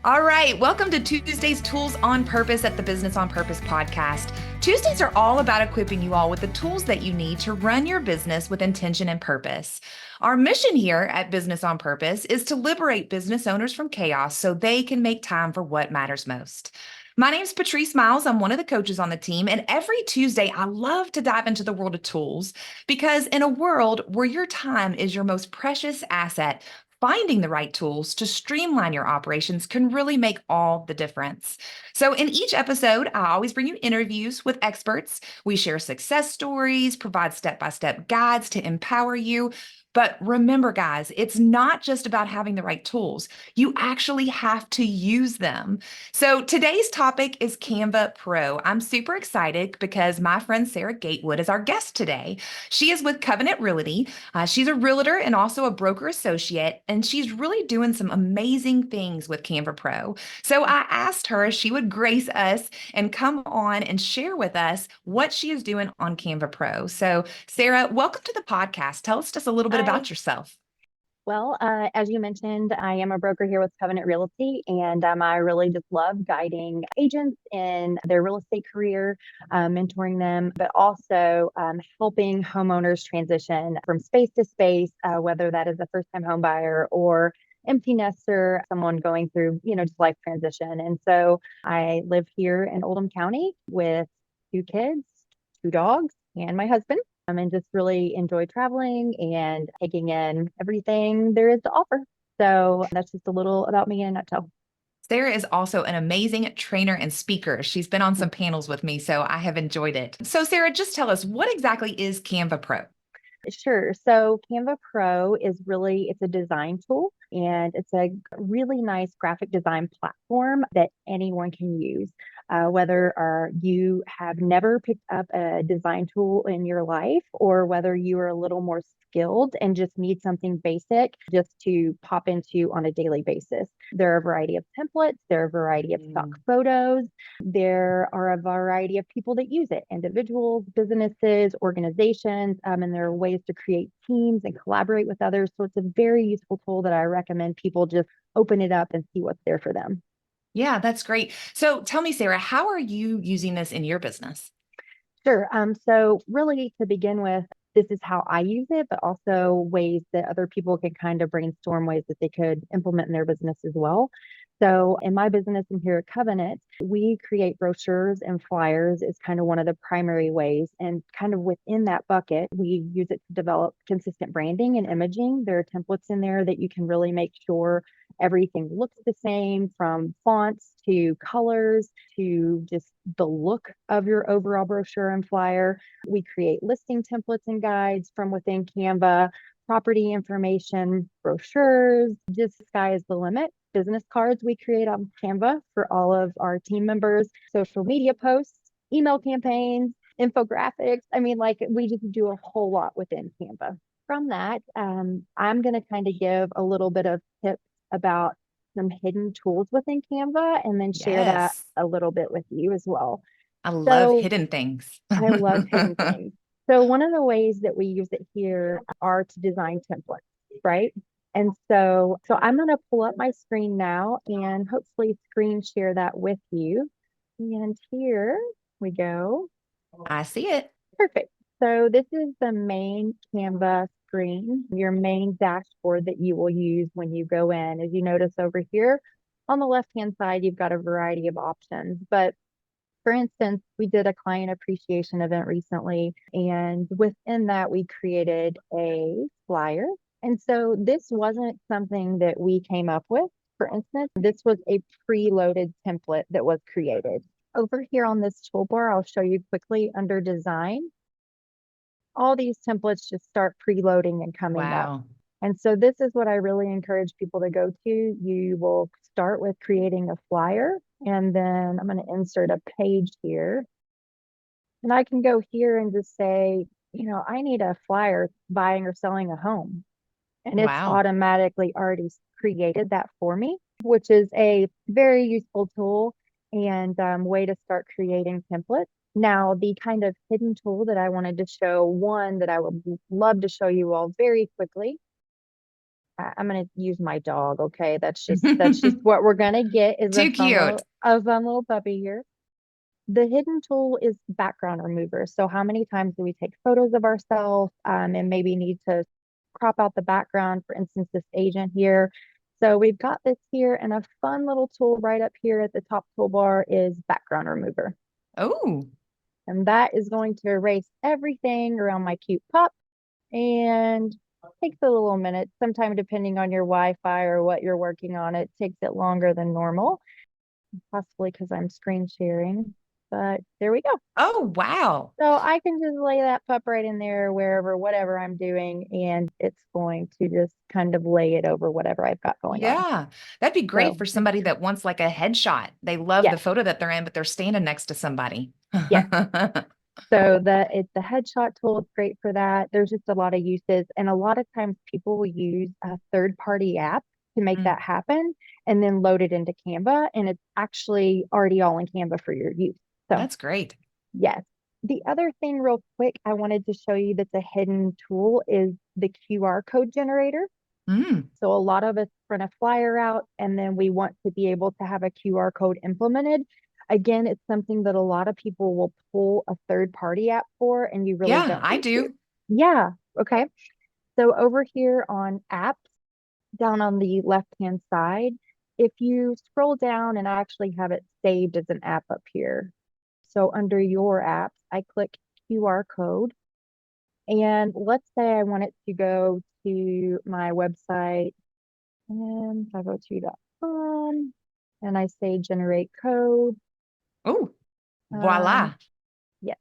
All right, welcome to Tuesday's Tools on Purpose at the Business on Purpose podcast. Tuesdays are all about equipping you all with the tools that you need to run your business with intention and purpose. Our mission here at Business on Purpose is to liberate business owners from chaos so they can make time for what matters most. My name is Patrice Miles. I'm one of the coaches on the team, and every Tuesday I love to dive into the world of tools because in a world where your time is your most precious asset, finding the right tools to streamline your operations can really make all the difference. So, in each episode, I always bring you interviews with experts. We share success stories, provide step by step guides to empower you. But remember, guys, it's not just about having the right tools. You actually have to use them. So today's topic is Canva Pro. I'm super excited because my friend Sara Gatewood is our guest today. She is with Covenant Realty. She's a realtor and also a broker associate, and she's really doing some amazing things with Canva Pro. So I asked her if she would grace us and come on and share with us what she is doing on Canva Pro. So, Sara, welcome to the podcast. Tell us just a little bit Hi. about yourself. Well, as you mentioned, I am a broker here with Covenant Realty, and I really just love guiding agents in their real estate career, mentoring them, but also helping homeowners transition from space to space, whether that is a first-time home buyer or empty nester, someone going through, just life transition. And so I live here in Oldham County with two kids, two dogs, and my husband. And just really enjoy traveling and taking in everything there is to offer. So that's just a little about me in a nutshell. Sara is also an amazing trainer and speaker. She's been on some panels with me, so I have enjoyed it. So, Sara, just tell us what exactly is Canva Pro? Sure. So Canva Pro is really, it's a design tool and it's a really nice graphic design platform that anyone can use. Whether you have never picked up a design tool in your life or whether you are a little more skilled and just need something basic just to pop into on a daily basis. There are a variety of templates, there are a variety of stock photos, there are a variety of people that use it, individuals, businesses, organizations, and there are ways to create teams and collaborate with others. So it's a very useful tool that I recommend people just open it up and see what's there for them. Yeah, that's great. So tell me, Sara, how are you using this in your business? Sure. So really to begin with, this is how I use it, but also ways that other people can kind of brainstorm ways that they could implement in their business as well. So in my business and here at Covenant, we create brochures and flyers is kind of one of the primary ways. And kind of within that bucket, we use it to develop consistent branding and imaging. There are templates in there that you can really make sure everything looks the same from fonts to colors to just the look of your overall brochure and flyer. We create listing templates and guides from within Canva, property information, brochures, just sky is the limit. Business cards we create on Canva for all of our team members, social media posts, email campaigns, infographics. I mean, like we just do a whole lot within Canva. From that, I'm going to kind of give a little bit of tips about some hidden tools within Canva and then share that Yes, a little bit with you as well. I love So hidden things. I love hidden things. So one of the ways that we use it here are to design templates, right? And so I'm going to pull up my screen now and hopefully screen share that with you. And here we go. I see it. Perfect. So this is the main Canva screen, your main dashboard that you will use when you go in. As you notice over here on the left-hand side, you've got a variety of options. But for instance, we did a client appreciation event recently, and within that, we created a flyer. And so this wasn't something that we came up with. For instance, this was a preloaded template that was created. Over here on this toolbar, I'll show you quickly under design. All these templates just start preloading and coming up. Wow. And so this is what I really encourage people to go to. You will start with creating a flyer, and then I'm going to insert a page here. And I can go here and just say, I need a flyer buying or selling a home. And it's Wow. automatically already created that for me, which is a very useful tool and way to start creating templates. Now, the kind of hidden tool that I wanted to show, one that I would love to show you all very quickly, I'm gonna use my dog. Okay, that's just what we're gonna get is Too cute. a fun little puppy here. The hidden tool is background remover. So how many times do we take photos of ourselves and maybe need to crop out the background, for instance, this agent here. So we've got this here, and a fun little tool right up here at the top toolbar is background remover. Oh, And that is going to erase everything around my cute pup and takes a little minute. Sometime depending on your Wi-Fi or what you're working on, it takes it longer than normal, possibly because I'm screen sharing. But there we go. oh, wow. So I can just lay that pup right in there wherever, whatever I'm doing, and it's going to just kind of lay it over whatever I've got going on. Yeah, that'd be great So for somebody that wants like a headshot. They love the yes, photo that they're in, but they're standing next to somebody. yes. So the headshot tool is great for that. There's just a lot of uses, and a lot of times people will use a third-party app to make Mm, that happen, and then load it into Canva, and it's actually already all in Canva for your use. So that's great. yes. The other thing, real quick, I wanted to show you that's a hidden tool is the QR code generator. Mm, So a lot of us print a flyer out and then we want to be able to have a QR code implemented. Again, it's something that a lot of people will pull a third party app for, and you really yeah, don't I need to. do. Yeah. Okay. So over here on apps, down on the left-hand side, if you scroll down, and I actually have it saved as an app up here. So under your apps, I click QR code. And let's say I want it to go to my website, and 502.com, and I say generate code. Oh, Um, voila. yes,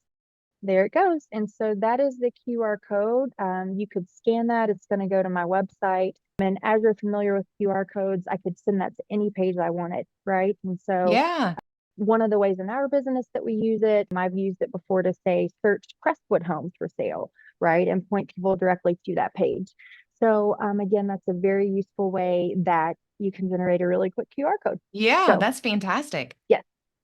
there it goes. And so that is the QR code. You could scan that. It's going to go to my website. And as you're familiar with QR codes, I could send that to any page I wanted, right? And so Yeah, one of the ways in our business that we use it, I've used it before to say search Crestwood homes for sale, right? And point people directly to that page. So again, that's a very useful way that you can generate a really quick QR code. yeah, So that's fantastic. yes,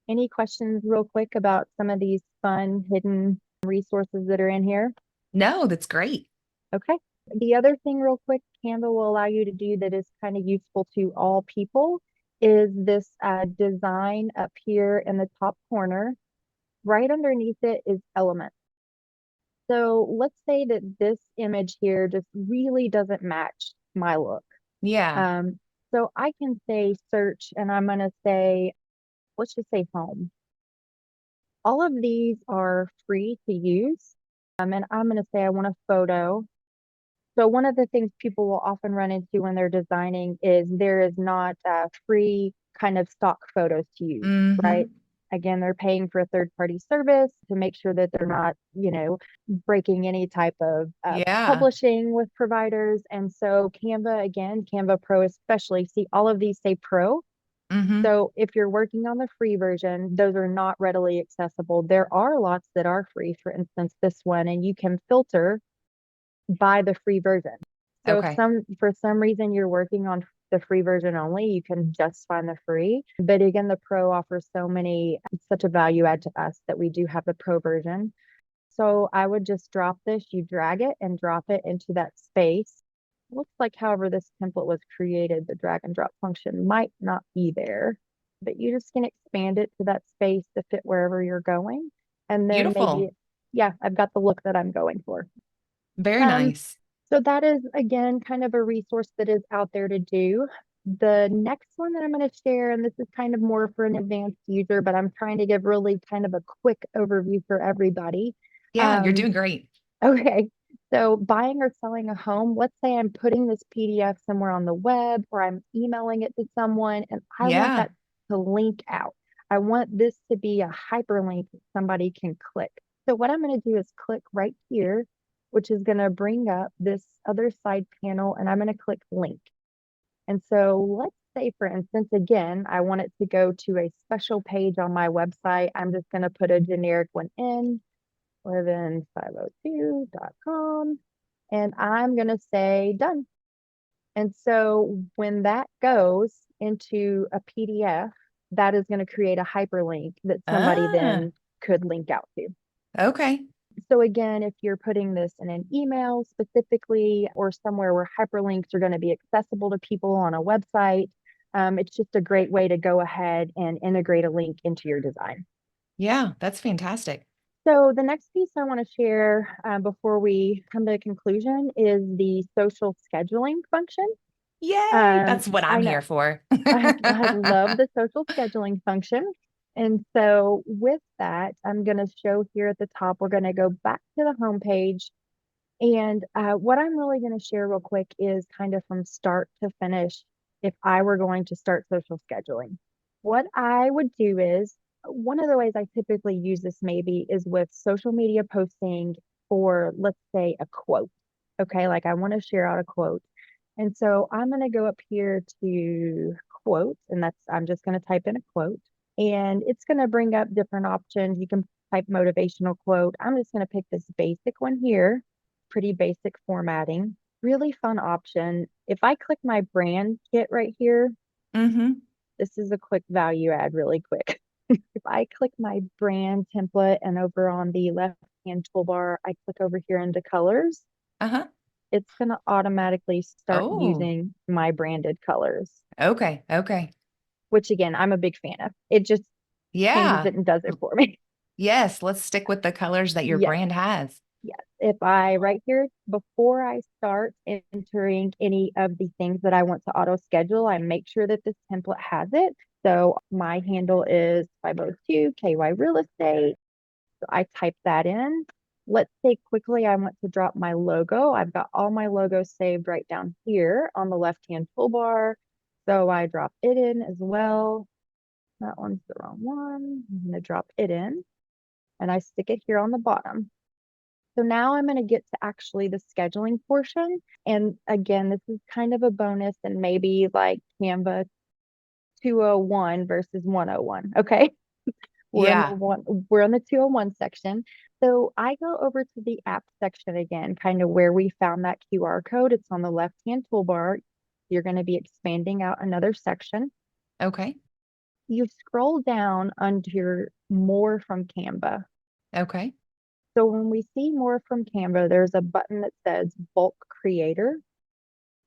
any questions real quick about some of these fun hidden resources that are in here? No, that's great. Okay. The other thing real quick Canva will allow you to do that is kind of useful to all people is this design up here in the top corner. Right underneath it is elements. So let's say that this image here just really doesn't match my look. Yeah. So I can say search, and I'm going to say, let's just say home. All of these are free to use. And I'm going to say I want a photo. So one of the things people will often run into when they're designing is there is not free kind of stock photos to use, right? Mm-hmm. Again, they're paying for a third party service to make sure that they're not, breaking any type of Yeah. publishing with providers. And so Canva, again, Canva Pro especially, see all of these say Pro. Mm-hmm. So if you're working on the free version, those are not readily accessible. There are lots that are free, for instance, this one, and you can filter by the free version. So if Okay. for some reason you're working on the free version only, you can just find the free. But again, the pro offers such a value add to us that we do have the pro version. So I would just drop this, you drag it and drop it into that space. Looks like, however, this template was created, the drag and drop function might not be there, but you just can expand it to that space to fit wherever you're going. And then maybe, Beautiful. yeah, I've got the look that I'm going for. Very Um, nice. so that is again kind of a resource that is out there to do. The next one that I'm going to share, and this is kind of more for an advanced user, but I'm trying to give really kind of a quick overview for everybody. Yeah, you're Um, doing great. okay. So buying or selling a home, let's say I'm putting this PDF somewhere on the web or I'm emailing it to someone and I want Yeah. that to link out. I want this to be a hyperlink that somebody can click. So what I'm going to do is click right here, which is going to bring up this other side panel, and I'm going to click link. And so let's say, for instance, again, I want it to go to a special page on my website. I'm just going to put a generic one in, live502.com, and I'm going to say done. And so when that goes into a PDF, that is going to create a hyperlink that somebody Ah, then could link out to. okay. So again, if you're putting this in an email specifically or somewhere where hyperlinks are going to be accessible to people on a website, it's just a great way to go ahead and integrate a link into your design. Yeah, that's fantastic. So the next piece I want to share before we come to a conclusion is the social scheduling function. Yay, that's what I I'm know here for. I love the social scheduling function. And so with that, I'm going to show here at the top, we're going to go back to the home page. And what I'm really going to share real quick is kind of from start to finish, if I were going to start social scheduling. What I would do is, one of the ways I typically use this maybe is with social media posting for, let's say, a quote. Okay, like I want to share out a quote. And so I'm going to go up here to quote, and I'm just going to type in a quote, and it's going to bring up different options. You can type motivational quote. I'm just going to pick this basic one here, pretty basic formatting, really fun option. If I click my brand kit right here, Mm-hmm. this is a quick value add really quick. If I click my brand template and over on the left hand toolbar, I click over here into colors, Uh-huh. it's going to automatically start Oh, using my branded colors, okay. Okay. which again, I'm a big fan of. It just changes Yeah. it and does it for me. Yes, let's stick with the colors that your Yes, brand has. yes. If I right here, before I start entering any of the things that I want to auto schedule, I make sure that this template has it. So my handle is 502 KY Real Estate. So I type that in. Let's say quickly I want to drop my logo. I've got all my logos saved right down here on the left-hand toolbar. So I drop it in as well. That one's the wrong one. I'm going to drop it in and I stick it here on the bottom. So now I'm going to get to actually the scheduling portion. And again, this is kind of a bonus and maybe like Canva 201 versus 101. Okay. Yeah. We're in the 201 section. So I go over to the app section again, kind of where we found that QR code. It's on the left-hand toolbar. You're going to be expanding out another section. Okay. You scroll down under more from Canva. Okay. So when we see more from Canva, there's a button that says bulk creator,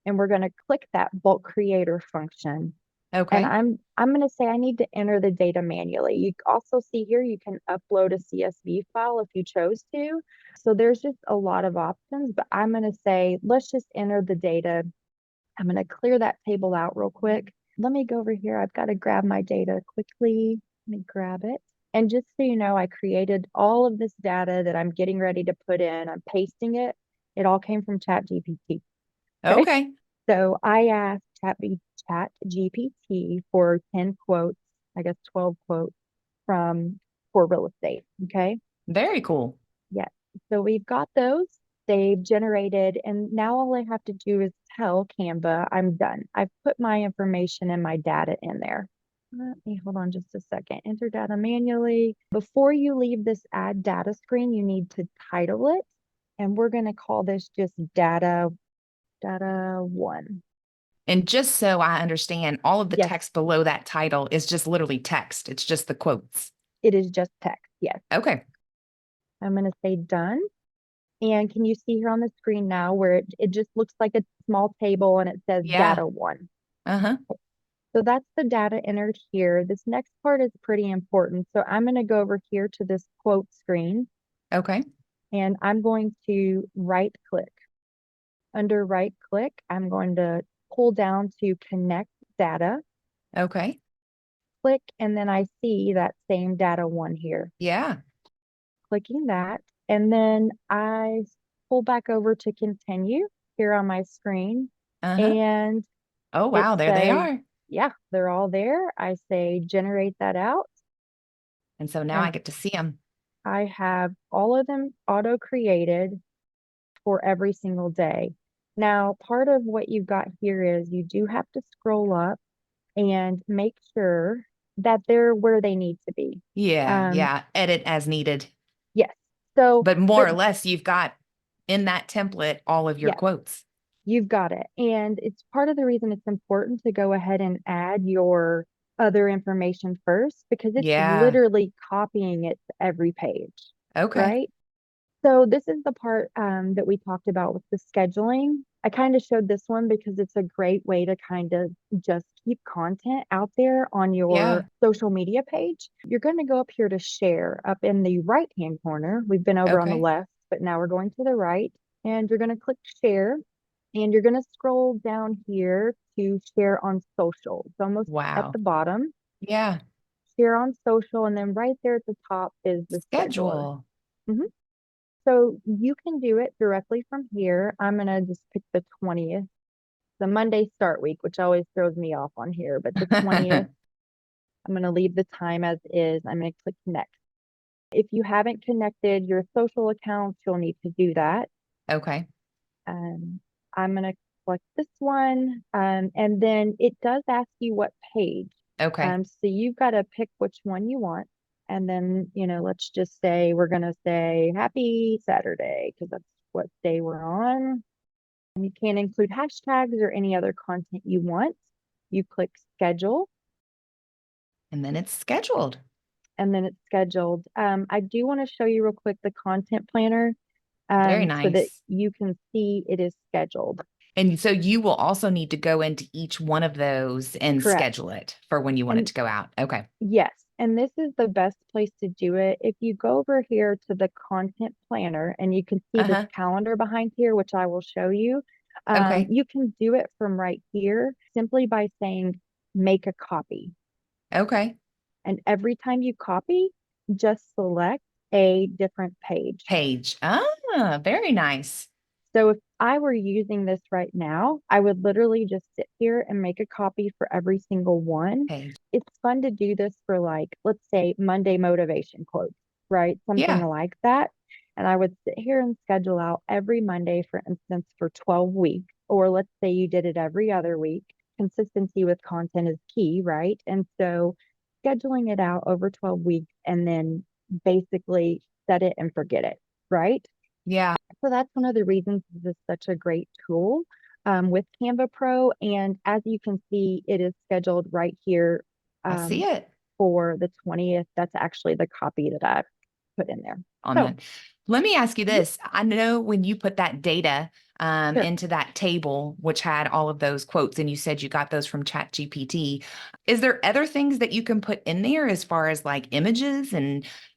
and we're going to click that bulk creator function. And Okay. I'm going to say I need to enter the data manually. You also see here you can upload a CSV file if you chose to. So there's just a lot of options, but I'm going to say let's just enter the data. I'm going to clear that table out real quick. Let me go over here. I've got to grab my data quickly. Let me grab it. And just so you know, I created all of this data that I'm getting ready to put in. I'm pasting it. It all came from ChatGPT. Okay. Okay. So I asked ChatGPT for 10 quotes, I guess 12 quotes for real estate. Okay. Very cool. Yes. So we've got those. They've generated, and now all I have to do is tell Canva I'm done. I've put my information and my data in there. Let me hold on just a second. Enter data manually. Before you leave this add data screen, you need to title it. And we're going to call this just data one. And just so I understand, all of the Yes, text below that title is just literally text. It's just the quotes. it is just text. Yes. Okay. I'm going to say done. And can you see here on the screen now where it just looks like a small table and it says Yeah. data one. Uh-huh. So that's the data entered here. This next part is pretty important. So I'm going to go over here to this quote screen Okay. and I'm going to right click. Under right click, I'm going to pull down to connect data, Okay. click, and then I see that same data one here. Yeah. Clicking that, and then I pull back over to continue here on my screen, Uh-huh. and Oh, it wow. There they says, are. yeah, they're all there. I say generate that out, And so now I and get to see them. I have all of them auto created for every single day. Now, part of what you've got here is you do have to scroll up and make sure that they're where they need to be. Yeah. Um, Yeah. Edit as needed. yes. So, But more but or less, you've got in that template all of your yes, quotes. you've got it. And it's part of the reason it's important to go ahead and add your other information first because it's Yeah. literally copying it to every page, Okay. right? So this is the part that we talked about with the scheduling. I kind of showed this one because it's a great way to kind of just keep content out there on Yeah. your social media page. You're going to go up here to share up in the right-hand corner. We've been over on the Okay. left, but now we're going to the right. And you're going to click share and you're going to scroll down here to share on social. It's almost at Wow. the bottom. Yeah. Share on social. And then right there at the top is the scheduler. Schedule. Mhm. So you can do it directly from here. I'm going to just pick the 20th, the Monday start week, which always throws me off on here, but the 20th, I'm going to leave the time as is. I'm going to click next. If you haven't connected your social accounts, you'll need to do that. Okay. Um, I'm going to select this one. And then it does ask you what page. Okay. So you've got to pick which one you want. And then, let's just say we're going to say happy Saturday because that's what day we're on. And you can include hashtags or any other content you want. You click schedule And then it's scheduled. and then it's scheduled. I do want to show you real quick the content planner Very so that nice. you can see it is scheduled. And so you will also need to go into each one of those and Correct. schedule it for when you want it And to go out. Okay. yes, and this is the best place to do it. If you go over here to the content planner and you can see this Uh-huh. calendar behind here, which I will show you, Okay. you can do it from right here simply by saying make a copy. Okay. And every time you copy, just select a different page. Page. Ah, very nice. So if I were using this right now, I would literally just sit here and make a copy for every single one. Page. It's fun to do this for like, let's say Monday motivation quotes, right? Something Yeah. like that. And I would sit here and schedule out every Monday, for instance, for 12 weeks, or let's say you did it every other week. Consistency with content is key, right? And so scheduling it out over 12 weeks and then basically set it and forget it, right? Yeah. So that's one of the reasons this is such a great tool with Canva Pro. And as you can see, it is scheduled right here I see um, it for the 20th. That's actually the copy that I put in there. on So, that. Let me ask you mhm, this. I know when you put that data sure. into that table, which had all of those quotes, and you said you got those from ChatGPT, is there other things that you can put in there as far as like images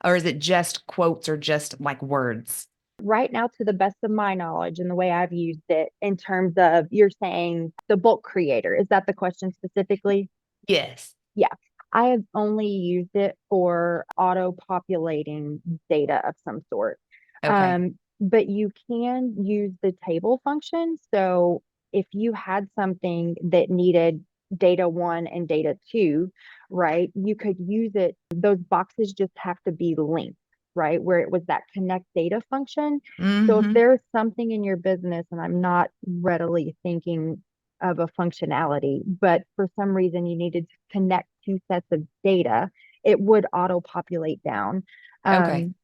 or is it just quotes or just like words? Right now, to the best of my knowledge and the way I've used it in terms of you're saying the bulk creator, is that the question specifically? Yes. Yeah, I have only used it for auto-populating data of some sort. Okay. But you can use the table function. So if you had something that needed data one and data two, right, you could use it. Those boxes just have to be linked, right, where it was that connect data function. So if Mm-hmm. there's something in your business, and I'm not readily thinking of a functionality, but for some reason you needed to connect two sets of data, it would auto populate down. Okay. Um,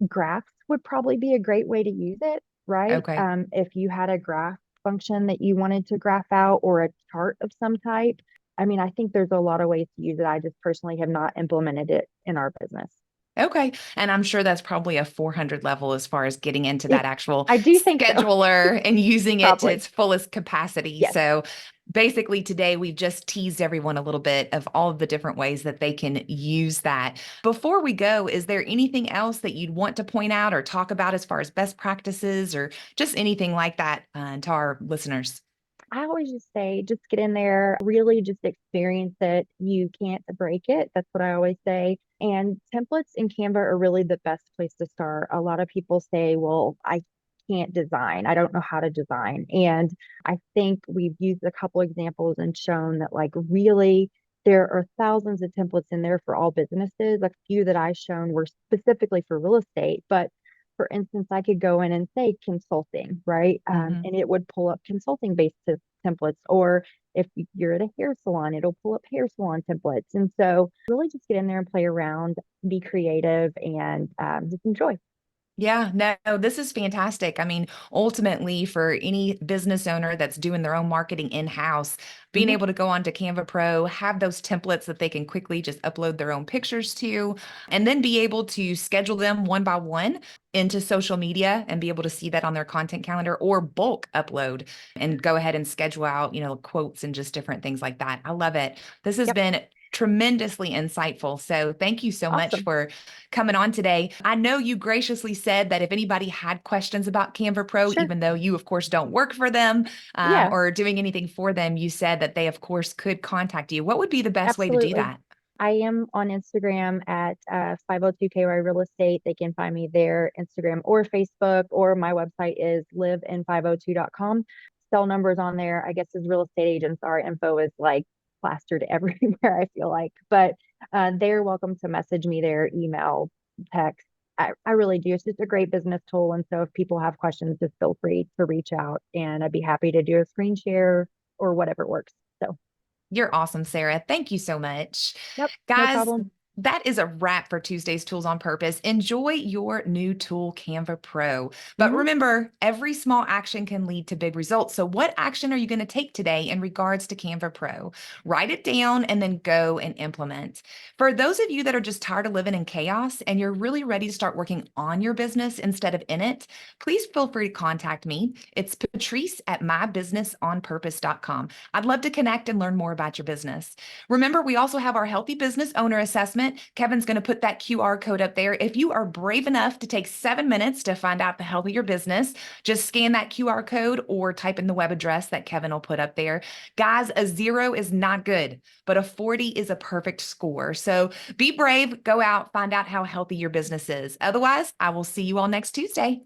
Graphs would probably be a great way to use it, right? Okay. If you had a graph function that you wanted to graph out or a chart of some type. I mean, I think there's a lot of ways to use it. I just personally have not implemented it in our business. Okay. And I'm sure that's probably a 400 level as far as getting into that It, actual I do think so, scheduler and using it to probably. its fullest capacity. Yes. So basically, today we've just teased everyone a little bit of all of the different ways that they can use that. Before we go, is there anything else that you'd want to point out or talk about as far as best practices or just anything like that to our listeners? I always just say, just get in there, really just experience it. You can't break it. That's what I always say. And templates in Canva are really the best place to start. A lot of people say, well, I can't design. I don't know how to design. And I think we've used a couple examples and shown that, like, really, there are thousands of templates in there for all businesses. A few that I shown were specifically for real estate, but for instance, I could go in and say consulting, right? Hmm. And it would pull up consulting based templates. Or if you're at a hair salon, it'll pull up hair salon templates. And so really just get in there and play around, be creative, and just enjoy. Yeah, no, this is fantastic. I mean, ultimately, for any business owner that's doing their own marketing in-house, being Hmm. able to go onto Canva Pro, have those templates that they can quickly just upload their own pictures to, and then be able to schedule them one by one into social media and be able to see that on their content calendar or bulk upload and go ahead and schedule out, quotes and just different things like that. I love it. This has Yep. been tremendously insightful. So thank you so much Awesome. for coming on today. I know you graciously said that if anybody had questions about Canva Pro, Sure. even though you, of course, don't work for them Yeah, or doing anything for them, you said that they, of course, could contact you. What would be the best way to do absolutely. that? I am on Instagram at 502KY Real Estate. They can find me there, Instagram or Facebook, or my website is livein502.com. Cell numbers on there. I guess as real estate agents, our info is like plastered everywhere, I feel like. But they're welcome to message me there, email, text. I really do. It's just a great business tool. And so if people have questions, just feel free to reach out and I'd be happy to do a screen share or whatever works. So, You're awesome, Sarah. Thank you so much. yep, no Guys, problem. that is a wrap for Tuesday's Tools on Purpose. Enjoy your new tool, Canva Pro. But Hmm. remember, every small action can lead to big results. So, what action are you going to take today in regards to Canva Pro? Write it down and then go and implement. For those of you that are just tired of living in chaos and you're really ready to start working on your business instead of in it, please feel free to contact me. It's Patrice at mybusinessonpurpose.com. I'd love to connect and learn more about your business. Remember, we also have our Healthy Business Owner Assessment. Kevin's going to put that QR code up there. If you are brave enough to take 7 minutes to find out the health of your business, just scan that QR code or type in the web address that Kevin will put up there. Guys, a 0 is not good, but a 40 is a perfect score. So be brave, go out, find out how healthy your business is. Otherwise, I will see you all next Tuesday.